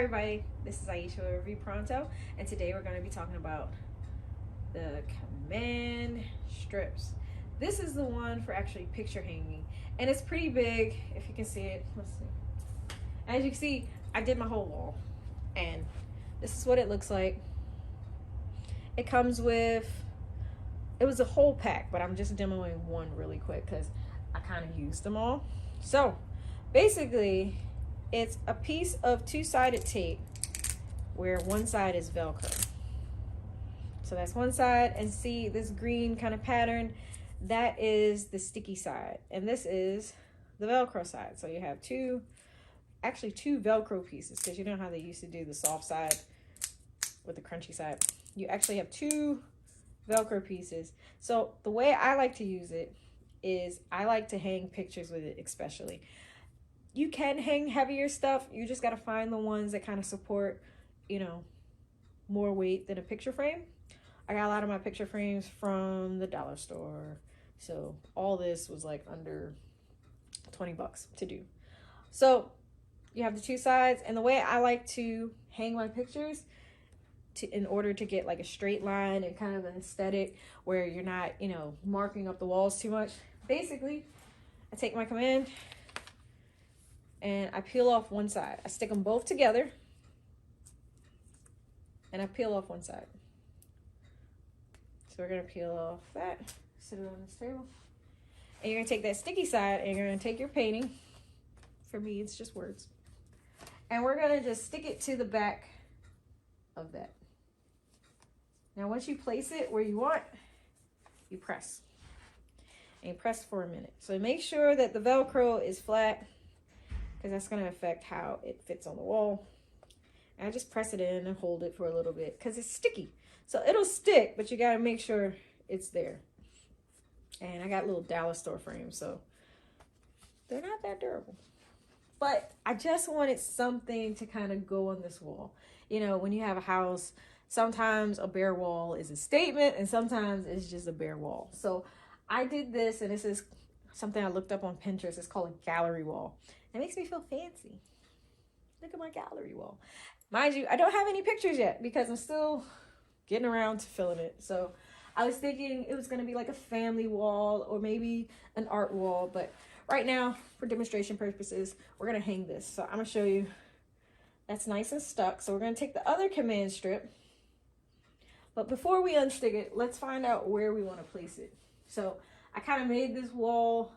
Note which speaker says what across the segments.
Speaker 1: everybody, this is Aisha with Review Pronto, and today we're going to be talking about the command strips. This is the one for actually picture hanging, and it's pretty big. If you can see it, let's see. As you can see, I did my whole wall, and this is what it looks like. It comes with, it was a whole pack, but I'm just demoing one really quick because I kind of used them all. So basically, it's a piece of two-sided tape where one side is Velcro. So that's one side, and see this green kind of pattern, that is the sticky side, and this is the Velcro side. So you have two Velcro pieces, because you know how they used to do the soft side with the crunchy side. You actually have two Velcro pieces. So the way I like to use it is I like to hang pictures with it, especially. You can hang heavier stuff. You just got to find the ones that kind of support, you know, more weight than a picture frame. I got a lot of my picture frames from the dollar store. So all this was like under 20 bucks to do. So you have the two sides, and the way I like to hang my pictures in order to get like a straight line and kind of an aesthetic where you're not, you know, marking up the walls too much. Basically, I take my command and I peel off one side. I stick them both together and I peel off one side. So we're gonna peel off that, sit it on this table. And you're gonna take that sticky side and you're gonna take your painting. For me, it's just words. And we're gonna just stick it to the back of that. Now, once you place it where you want, you press. And you press for a minute. So make sure that the Velcro is flat, because that's going to affect how it fits on the wall. And I just press it in and hold it for a little bit, because it's sticky. So it'll stick, but you got to make sure it's there. And I got little dollar store frames, so they're not that durable. But I just wanted something to kind of go on this wall. You know, when you have a house, sometimes a bare wall is a statement, and sometimes it's just a bare wall. So I did this, and this is something I looked up on Pinterest. It's called a gallery wall. It makes me feel fancy. Look at my gallery wall. Mind you, I don't have any pictures yet because I'm still getting around to filling it. So I was thinking it was going to be like a family wall or maybe an art wall. But right now, for demonstration purposes, we're going to hang this. So I'm going to show you. That's nice and stuck. So we're going to take the other command strip. But before we unstick it, let's find out where we want to place it. So I kind of made this wall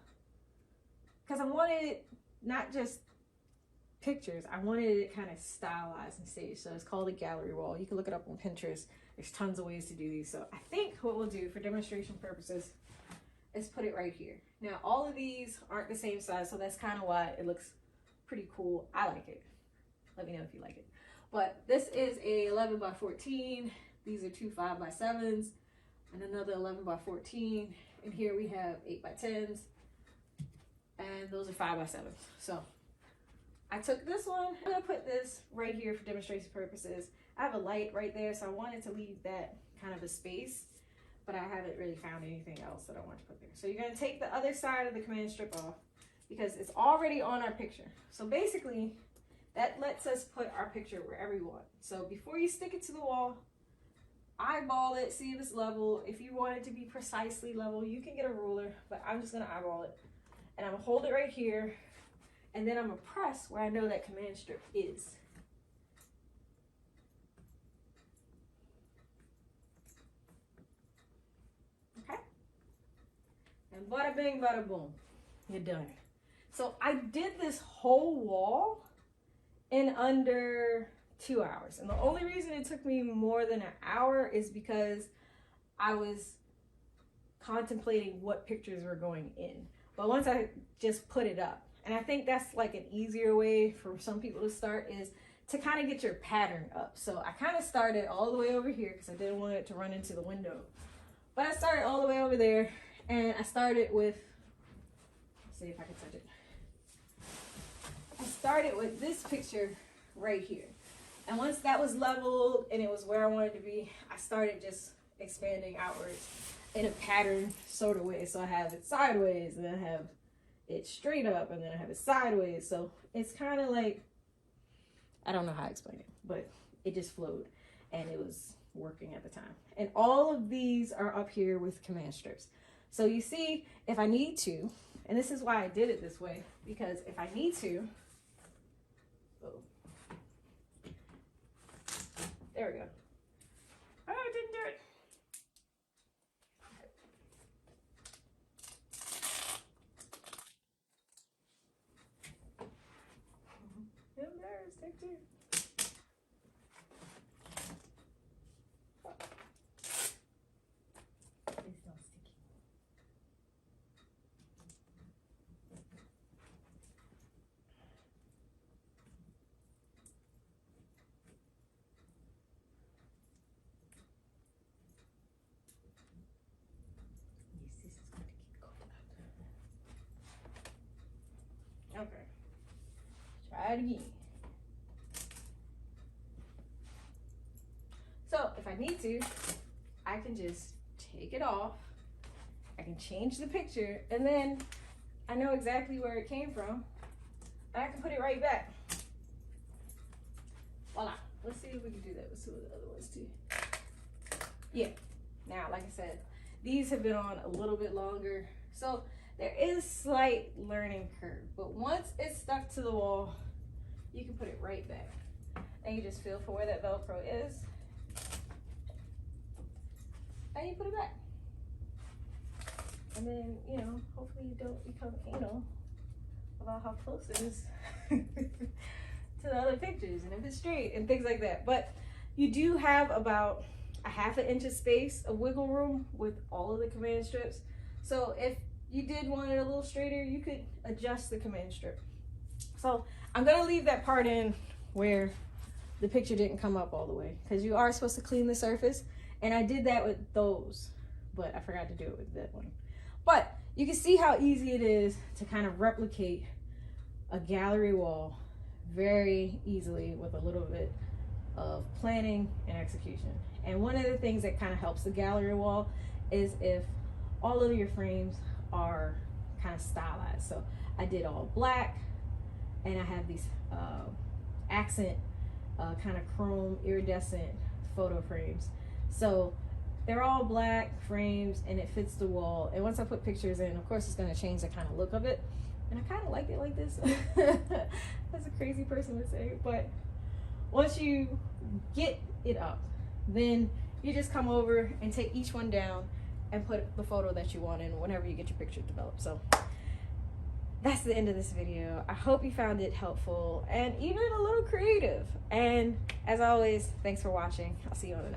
Speaker 1: because I wanted it not just pictures. I wanted it kind of stylized and staged. So it's called a gallery wall. You can look it up on Pinterest. There's tons of ways to do these. So I think what we'll do for demonstration purposes is put it right here. Now, all of these aren't the same size, so that's kind of why it looks pretty cool. I like it. Let me know if you like it. But this is a 11 by 14. These are two 5x7s and another 11 by 14. And here we have 8 by 10s. And those are 5x7s. So I took this one. I'm going to put this right here for demonstration purposes. I have a light right there, so I wanted to leave that kind of a space. But I haven't really found anything else that I want to put there. So you're going to take the other side of the command strip off because it's already on our picture. So basically, that lets us put our picture wherever we want. So before you stick it to the wall, eyeball it, see if it's level. If you want it to be precisely level, you can get a ruler, but I'm just gonna eyeball it. And I'm gonna hold it right here, and then I'm gonna press where I know that command strip is. Okay? And bada bing, bada boom, you're done. So I did this whole wall in under 2 hours. And the only reason it took me more than an hour is because I was contemplating what pictures were going in. But once I just put it up, and I think that's like an easier way for some people to start, is to kind of get your pattern up. So I kind of started all the way over here because I didn't want it to run into the window. But I started all the way over there, and I started with, let's see if I can touch it. I started with this picture right here. And once that was leveled and it was where I wanted to be, I started just expanding outwards in a pattern sort of way. So I have it sideways, and then I have it straight up, and then I have it sideways. So it's kind of like I don't know how to explain it, but it just flowed and it was working at the time. And all of these are up here with command strips. So you see, if I need to, and this is why I did it this way, because if I need to, there we go. Oh, I didn't do it. Take two. It's not sticky. Yes, this is going to keep going up. Okay. Try it again. So if I need to, I can just take it off. I can change the picture, and then I know exactly where it came from. And I can put it right back. Voila. Let's see if we can do that with some of the other ones too. Yeah. Now, like I said, these have been on a little bit longer. So there is slight learning curve, but once it's stuck to the wall, you can put it right back. And you just feel for where that Velcro is. And you put it back. And then, you know, hopefully you don't become anal about how close it is to the other pictures and if it's straight and things like that. But you do have about a ½ inch of space of wiggle room with all of the command strips. So if you did want it a little straighter, you could adjust the command strip. So I'm gonna leave that part in where the picture didn't come up all the way, because you are supposed to clean the surface. And I did that with those, but I forgot to do it with that one. But you can see how easy it is to kind of replicate a gallery wall very easily with a little bit of planning and execution. And one of the things that kind of helps the gallery wall is if all of your frames are kind of stylized. So I did all black, and I have these accent kind of chrome iridescent photo frames. So they're all black frames and it fits the wall. And once I put pictures in, of course, it's going to change the kind of look of it. And I kind of like it like this. That's a crazy person to say. But once you get it up, then you just come over and take each one down and put the photo that you want in whenever you get your picture developed. So that's the end of this video. I hope you found it helpful and even a little creative. And as always, thanks for watching. I'll see you on the next one.